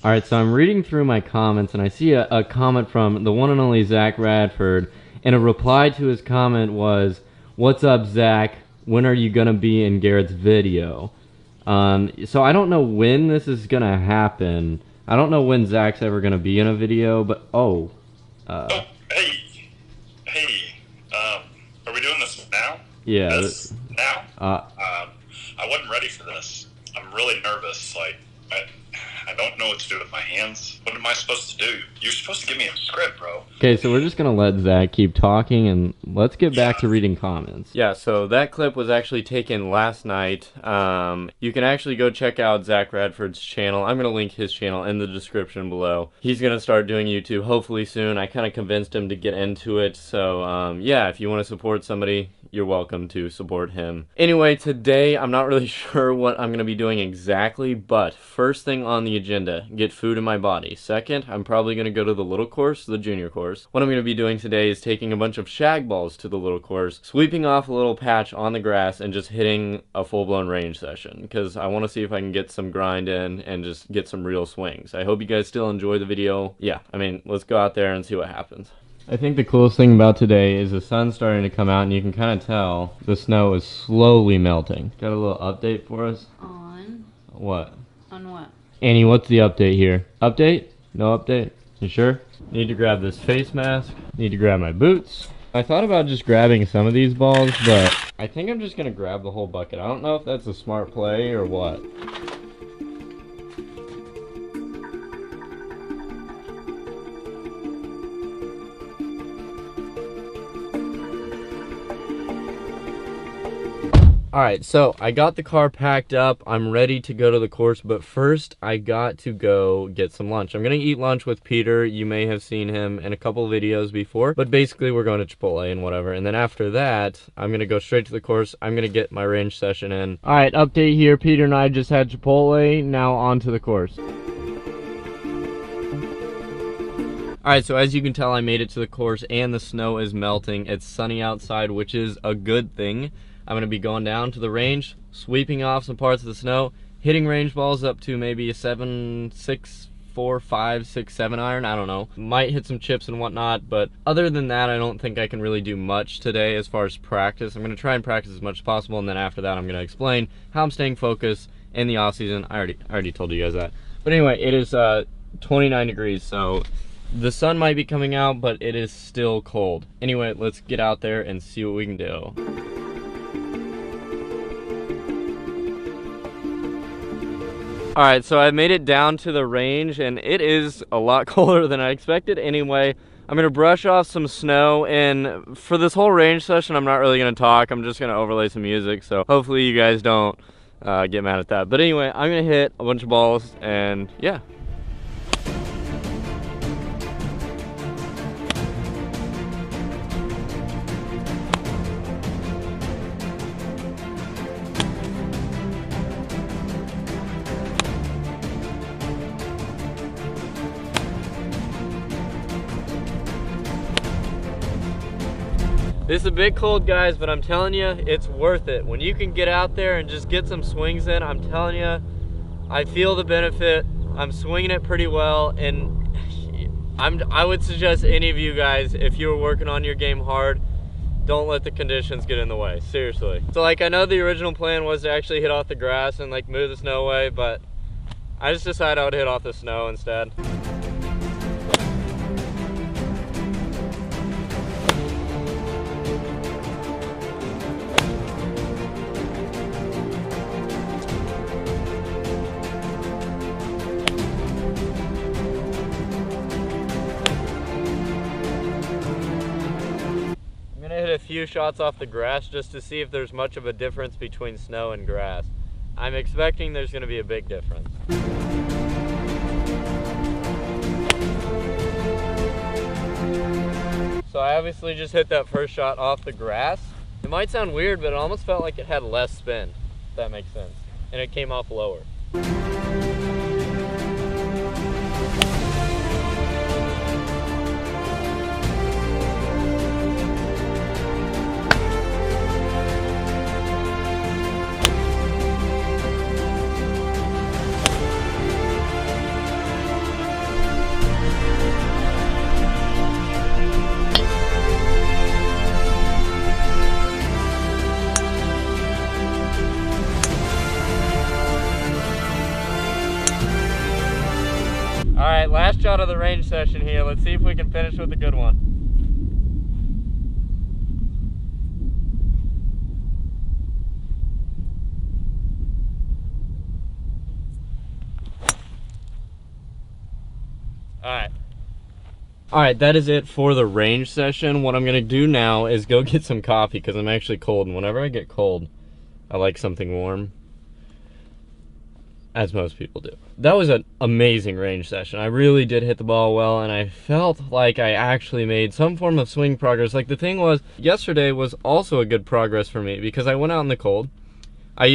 All right, so I'm reading through my comments and I see a comment from the one and only Zac Radford, and a reply to his comment was, "What's up, Zach? When are you gonna be in Garrett's video?" So I don't know when this is gonna happen. I don't know when Zach's ever gonna be in a video, but Oh, hey, are we doing this now? yeah, This now? uh, I wasn't ready for this. I'm really nervous. I don't know what to do with my hands. What am I supposed to do? You're supposed to give me a script, bro. Okay, so we're just gonna let Zach keep talking, and let's get back Yeah. to reading comments. Yeah, so that clip was actually taken last night. You can actually go check out Zac Radford's channel. I'm gonna link his channel in the description below. He's gonna start doing YouTube hopefully soon. I kind of convinced him to get into it, so yeah, if you want to support somebody, you're welcome to support him. Anyway, today I'm not really sure what I'm gonna be doing exactly, but first thing on the agenda, get food in my body. Second, I'm probably gonna go to the little course, the junior course. What I'm gonna be doing today is taking a bunch of shag balls to the little course, sweeping off a little patch on the grass, and just hitting a full-blown range session, because I want to see if I can get some grind in and just get some real swings. I hope you guys still enjoy the video. Yeah, I mean, let's go out there and see what happens. I think the coolest thing about today is the sun's starting to come out, and you can kind of tell the snow is slowly melting. Got a little update for us? On What? what? Annie, what's the update here? Update? No update? You sure? Need to grab this face mask. Need to grab my boots. I thought about just grabbing some of these balls, but I think I'm just gonna grab the whole bucket. I don't know if that's a smart play or what. Alright, so I got the car packed up. I'm ready to go to the course, but first I got to go get some lunch. I'm gonna eat lunch with Peter. You may have seen him in a couple videos before, but basically we're going to Chipotle and whatever. And then after that, I'm gonna go straight to the course. I'm gonna get my range session in. Alright, update here. Peter and I just had Chipotle. Now on to the course. Alright, so as you can tell, I made it to the course and the snow is melting. It's sunny outside, which is a good thing. I'm going to be going down to the range, sweeping off some parts of the snow, hitting range balls up to maybe a 7, 6, 4, 5, 6, 7 iron, I don't know. Might hit some chips and whatnot, but other than that, I don't think I can really do much today as far as practice. I'm going to try and practice as much as possible, and then after that, I'm going to explain how I'm staying focused in the off season. I already told you guys that. But anyway, it is 29 degrees, so the sun might be coming out, but it is still cold. Anyway, let's get out there and see what we can do. Alright, so I made it down to the range, and it is a lot colder than I expected. Anyway, I'm going to brush off some snow, and for this whole range session, I'm not really going to talk. I'm just going to overlay some music, so hopefully you guys don't get mad at that. But anyway, I'm going to hit a bunch of balls, and yeah. This is a bit cold, guys, but I'm telling you, it's worth it. When you can get out there and just get some swings in, I'm telling you, I feel the benefit. I'm swinging it pretty well, and I would suggest any of you guys, if you're working on your game hard, don't let the conditions get in the way, seriously. So like, I know the original plan was to actually hit off the grass and like move the snow away, but I just decided I would hit off the snow instead. Hit a few shots off the grass just to see if there's much of a difference between snow and grass. I'm expecting there's going to be a big difference. So I obviously just hit that first shot off the grass. It might sound weird, but it almost felt like it had less spin, if that makes sense. And it came off lower. Alright, last shot of the range session here. Let's see if we can finish with a good one. Alright, that is it for the range session. What I'm going to do now is go get some coffee because I'm actually cold, and whenever I get cold, I like something warm, as most people do. That was an amazing range session. I really did hit the ball well, and I felt like I actually made some form of swing progress. Like, the thing was, yesterday was also a good progress for me because I went out in the cold. I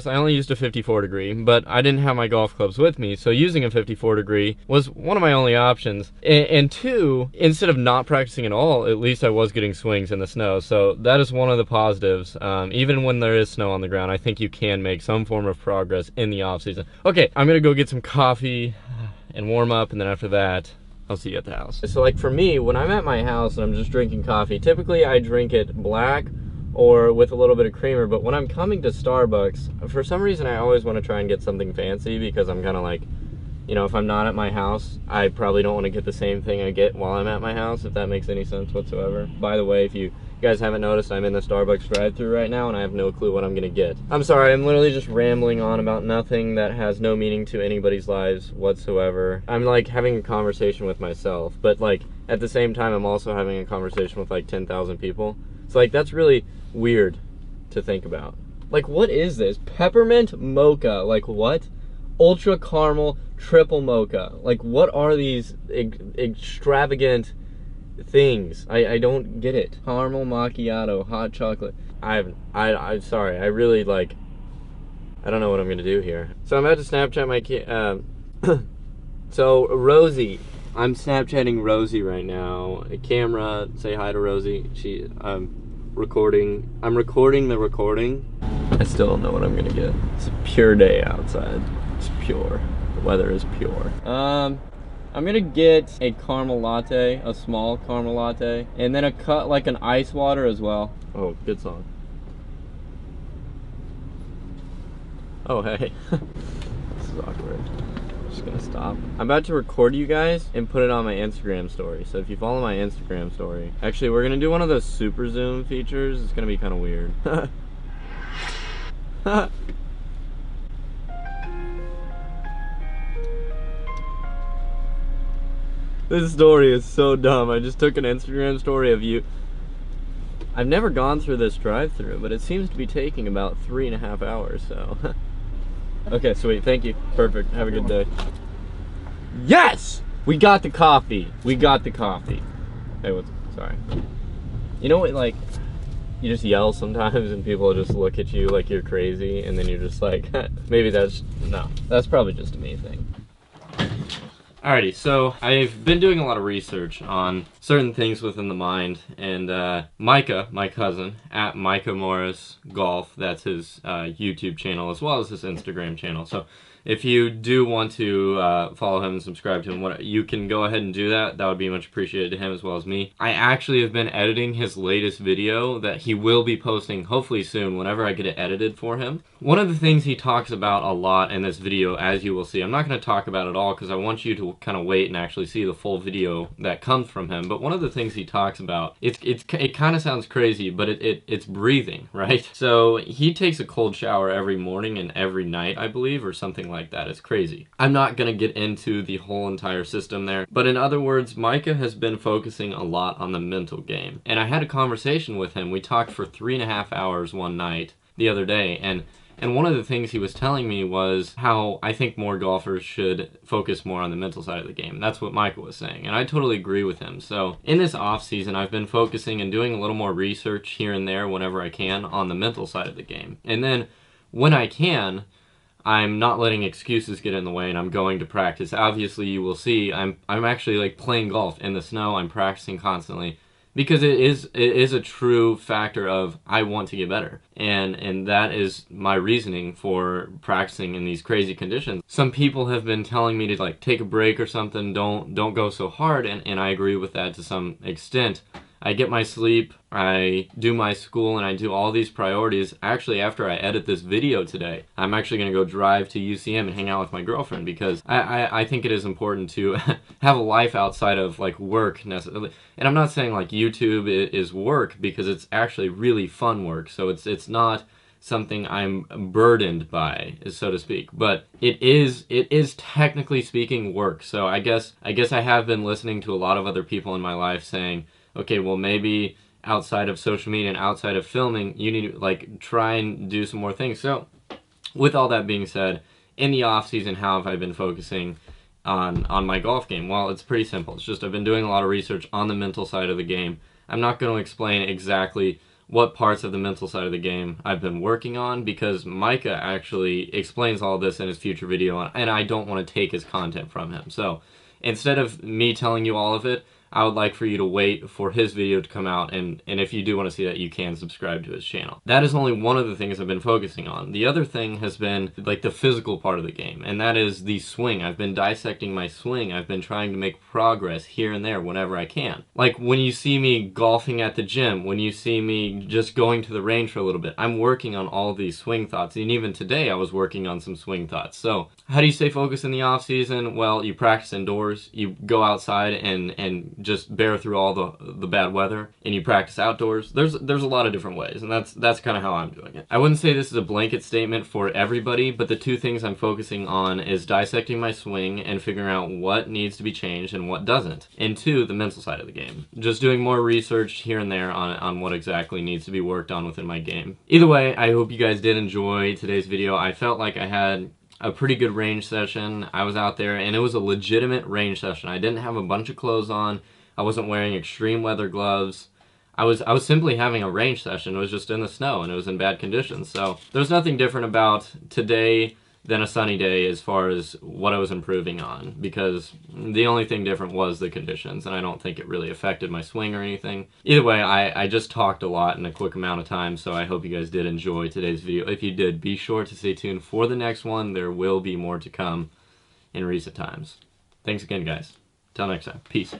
only used a 54 degree, but I didn't have my golf clubs with me, so using a 54 degree was one of my only options. And two, instead of not practicing at all, at least I was getting swings in the snow, so that is one of the positives. Even when there is snow on the ground, I think you can make some form of progress in the off season. Okay, I'm gonna go get some coffee and warm up, and then after that, I'll see you at the house. So like for me, when I'm at my house and I'm just drinking coffee, typically I drink it black or with a little bit of creamer, but when I'm coming to Starbucks, for some reason I always want to try and get something fancy because I'm kind of like, you know, if I'm not at my house, I probably don't want to get the same thing I get while I'm at my house, if that makes any sense whatsoever. By the way, if you guys haven't noticed, I'm in the Starbucks drive-thru right now and I have no clue what I'm gonna get. I'm sorry, I'm literally just rambling on about nothing that has no meaning to anybody's lives whatsoever. I'm like having a conversation with myself, but like at the same time I'm also having a conversation with like 10,000 people. So like that's really weird to think about. Like, what is this? Peppermint mocha, like what? Ultra caramel triple mocha. Like, what are these extravagant things? I don't get it. Caramel macchiato, hot chocolate. I'm sorry, I really like, I don't know what I'm gonna do here. So I'm about to Snapchat my kid. So Rosie, I'm Snapchatting Rosie right now. A camera, say hi to Rosie. I'm recording the recording. I still don't know what I'm gonna get. It's a pure day outside. It's pure. The weather is pure. I'm gonna get a caramel latte, a small caramel latte, and then like an ice water as well. Oh, good song. Oh, hey. This is awkward. Just gonna stop. I'm about to record you guys and put it on my Instagram story. So if you follow my Instagram story, actually we're gonna do one of those super zoom features. It's gonna be kind of weird. This story is so dumb. I just took an Instagram story of you. I've never gone through this drive-thru, but it seems to be taking about 3.5 hours, so. Okay, sweet, thank you. Perfect, have a good day. Yes! We got the coffee. We got the coffee. Hey, sorry. You know what, like, you just yell sometimes and people just look at you like you're crazy, and then you're just like, maybe that's probably just a me thing. Alrighty, so I've been doing a lot of research on certain things within the mind, and Micah, my cousin, at Micah Morris Golf, that's his YouTube channel as well as his Instagram channel. So if you do want to follow him and subscribe to him, you can go ahead and do that. That would be much appreciated to him as well as me. I actually have been editing his latest video that he will be posting hopefully soon whenever I get it edited for him. One of the things he talks about a lot in this video, as you will see, I'm not going to talk about it all because I want you to kind of wait and actually see the full video that comes from him. But one of the things he talks about, it kind of sounds crazy, but it's breathing, right? So he takes a cold shower every morning and every night, I believe, or something like that. It's crazy. I'm not going to get into the whole entire system there, but in other words, Micah has been focusing a lot on the mental game. And I had a conversation with him. We talked for 3.5 hours one night the other day, and one of the things he was telling me was how I think more golfers should focus more on the mental side of the game. That's what Micah was saying, and I totally agree with him. So in this off season, I've been focusing and doing a little more research here and there whenever I can on the mental side of the game. And then when I can, I'm not letting excuses get in the way, and I'm going to practice. Obviously, you will see I'm actually like playing golf in the snow. I'm practicing constantly. Because it is a true factor of I want to get better, and that is my reasoning for practicing in these crazy conditions. Some people have been telling me to like take a break or something, don't go so hard, and I agree with that to some extent. I get my sleep, I do my school, and I do all these priorities. Actually, after I edit this video today, I'm actually going to go drive to UCM and hang out with my girlfriend, because I think it is important to have a life outside of like work necessarily. And I'm not saying like YouTube is work, because it's actually really fun work. So it's not something I'm burdened by, so to speak. But it is technically speaking work. So I guess I have been listening to a lot of other people in my life saying, okay, well, maybe outside of social media and outside of filming, you need to like try and do some more things. So with all that being said, in the off season, how have I been focusing on my golf game? Well, it's pretty simple. It's just I've been doing a lot of research on the mental side of the game. I'm not going to explain exactly what parts of the mental side of the game I've been working on, because Micah actually explains all this in his future video, and I don't want to take his content from him. So instead of me telling you all of it, I would like for you to wait for his video to come out, and if you do want to see that, you can subscribe to his channel. That is only one of the things I've been focusing on. The other thing has been like the physical part of the game, and that is the swing. I've been dissecting my swing. I've been trying to make progress here and there whenever I can. Like when you see me golfing at the gym, when you see me just going to the range for a little bit, I'm working on all of these swing thoughts, and even today I was working on some swing thoughts. So how do you stay focused in the off season? Well, you practice indoors, you go outside and just bear through all the bad weather, and you practice outdoors. There's a lot of different ways, and that's kind of how I'm doing it. I wouldn't say this is a blanket statement for everybody, but the two things I'm focusing on is dissecting my swing and figuring out what needs to be changed and what doesn't. And two, the mental side of the game. Just doing more research here and there on what exactly needs to be worked on within my game. Either way, I hope you guys did enjoy today's video. I felt like I had a pretty good range session. I was out there and it was a legitimate range session. I didn't have a bunch of clothes on. I wasn't wearing extreme weather gloves. I was simply having a range session. It was just in the snow and it was in bad conditions. So there's nothing different about today than a sunny day as far as what I was improving on, because the only thing different was the conditions, and I don't think it really affected my swing or anything. Either way, I just talked a lot in a quick amount of time, so I hope you guys did enjoy today's video. If you did, be sure to stay tuned for the next one. There will be more to come in recent times. Thanks again, guys. Till next time. Peace.